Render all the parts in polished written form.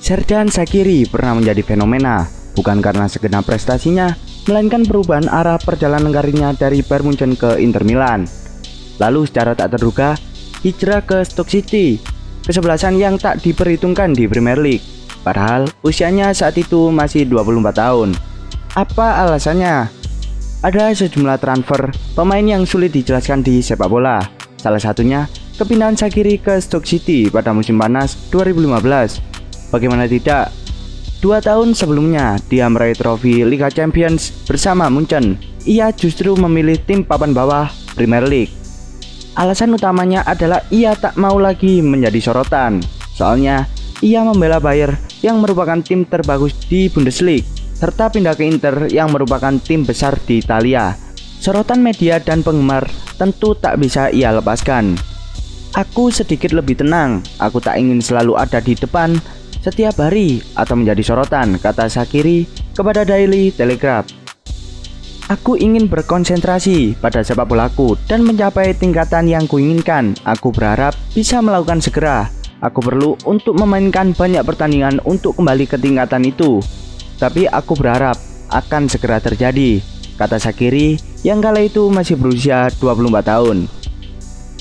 Xherdan Shaqiri pernah menjadi fenomena, bukan karena segenap prestasinya, melainkan perubahan arah perjalanan karirnya dari Bayern Munchen ke Inter Milan. Lalu secara tak terduga, hijrah ke Stoke City, kesebelasan yang tak diperhitungkan di Premier League. Padahal usianya saat itu masih 24 tahun. Apa alasannya? Ada sejumlah transfer pemain yang sulit dijelaskan di sepak bola. Salah satunya kepindahan Shaqiri ke Stoke City pada musim panas 2015. Bagaimana tidak? 2 tahun sebelumnya dia meraih trofi Liga Champions bersama Munchen. Ia justru memilih tim papan bawah Premier League. Alasan utamanya adalah ia tak mau lagi menjadi sorotan. Soalnya ia membela Bayern yang merupakan tim terbagus di Bundesliga, serta pindah ke Inter yang merupakan tim besar di Italia. Sorotan media dan penggemar tentu tak bisa ia lepaskan. Aku sedikit lebih tenang, aku tak ingin selalu ada di depan setiap hari atau menjadi sorotan, kata Shaqiri kepada Daily Telegraph. Aku ingin berkonsentrasi pada sepak bolaku dan mencapai tingkatan yang kuinginkan. Aku berharap bisa melakukan segera. Aku perlu untuk memainkan banyak pertandingan untuk kembali ke tingkatan itu. Tapi aku berharap akan segera terjadi, kata Shaqiri yang kala itu masih berusia 24 tahun.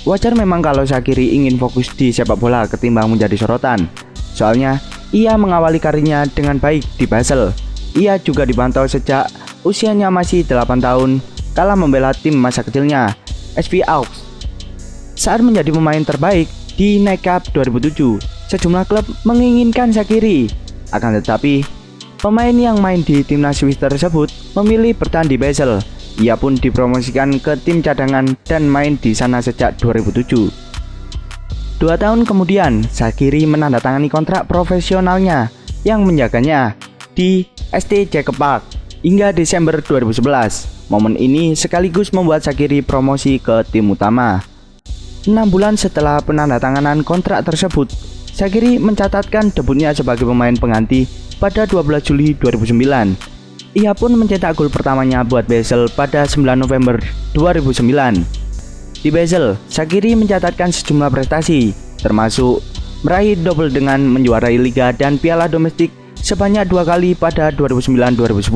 Wajar memang kalau Shaqiri ingin fokus di sepak bola ketimbang menjadi sorotan. Soalnya ia mengawali karirnya dengan baik di Basel. Ia juga dipantau sejak usianya masih 8 tahun kala membela tim masa kecilnya, SV Auxerre. Saat menjadi pemain terbaik di Night Cup 2007, sejumlah klub menginginkan Shaqiri. Akan tetapi, pemain yang main di timnas Swiss tersebut memilih bertahan di Basel. Ia pun dipromosikan ke tim cadangan dan main di sana sejak 2007. 2 tahun kemudian, Shaqiri menandatangani kontrak profesionalnya yang menjaganya di ST Jacob Park hingga Desember 2011. Momen ini sekaligus membuat Shaqiri promosi ke tim utama. 6 bulan setelah penandatanganan kontrak tersebut, Shaqiri mencatatkan debutnya sebagai pemain pengganti pada 12 Juli 2009. Ia pun mencetak gol pertamanya buat Basel pada 9 November 2009. Di Basel, Shaqiri mencatatkan sejumlah prestasi, termasuk meraih double dengan menjuarai Liga dan Piala Domestik sebanyak 2 kali pada 2009-2010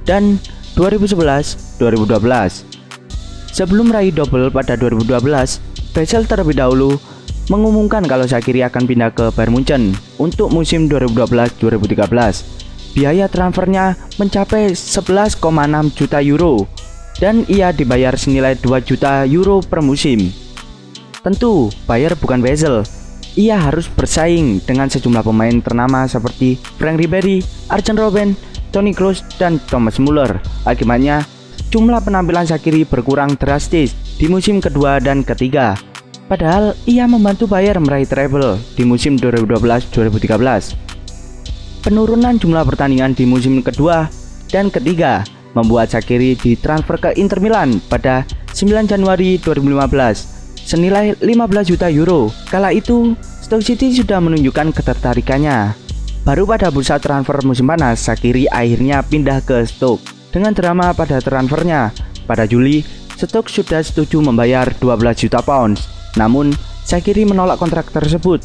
dan 2011-2012. Sebelum meraih double pada 2012, Basel terlebih dahulu mengumumkan kalau Shaqiri akan pindah ke Bayern Munchen untuk musim 2012-2013. Biaya transfernya mencapai 11,6 juta euro. Dan ia dibayar senilai 2 juta euro per musim. Tentu, Bayern bukan Basel. Ia harus bersaing dengan sejumlah pemain ternama seperti Frank Ribery, Arjen Robben, Toni Kroos, dan Thomas Müller. Akibatnya, jumlah penampilan Shaqiri berkurang drastis di musim kedua dan ketiga. Padahal, ia membantu Bayern meraih treble di musim 2012-2013. Penurunan jumlah pertandingan di musim kedua dan ketiga membuat Shaqiri ditransfer ke Inter Milan pada 9 Januari 2015 senilai 15 juta euro. Kala itu, Stoke City sudah menunjukkan ketertarikannya. Baru pada bursa transfer musim panas, Shaqiri akhirnya pindah ke Stoke. Dengan drama pada transfernya, pada Juli, Stoke sudah setuju membayar 12 juta pounds. Namun, Shaqiri menolak kontrak tersebut.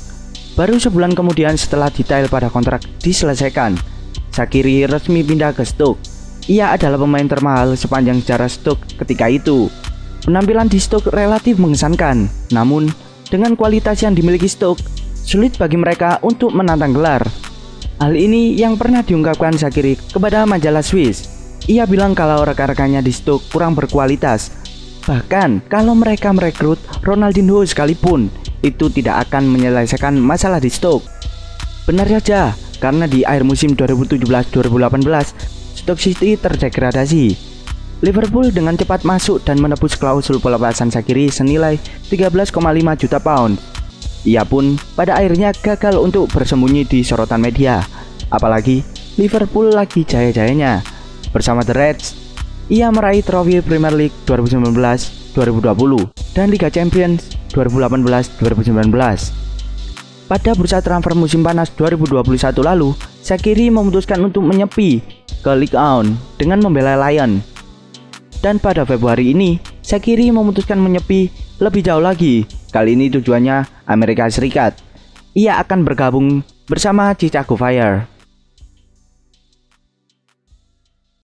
Baru sebulan kemudian setelah detail pada kontrak diselesaikan, Shaqiri resmi pindah ke Stoke. Ia adalah pemain termahal sepanjang sejarah Stoke ketika itu. Penampilan di Stoke relatif mengesankan, namun dengan kualitas yang dimiliki Stoke, sulit bagi mereka untuk menantang gelar. Hal ini yang pernah diungkapkan Shaqiri kepada majalah Swiss. Ia bilang kalau rekan-rekannya di Stoke kurang berkualitas. Bahkan kalau mereka merekrut Ronaldinho sekalipun, itu tidak akan menyelesaikan masalah di Stoke. Benar saja, karena di akhir musim 2017-2018, Stoke City terdegradasi. Liverpool dengan cepat masuk dan menebus klausul pelepasan Shaqiri senilai 13,5 juta pound. Ia pun pada akhirnya gagal untuk bersembunyi di sorotan media. Apalagi Liverpool lagi jaya-jayanya. Bersama The Reds, ia meraih trofi Premier League 2019-2020 dan Liga Champions 2018-2019. Pada bursa transfer musim panas 2021 lalu, Shaqiri memutuskan untuk menyepi ke Ligue 1 dengan membela Lyon. Dan pada Februari ini, Shaqiri memutuskan menyepi lebih jauh lagi. Kali ini tujuannya Amerika Serikat. Ia akan bergabung bersama Chicago Fire.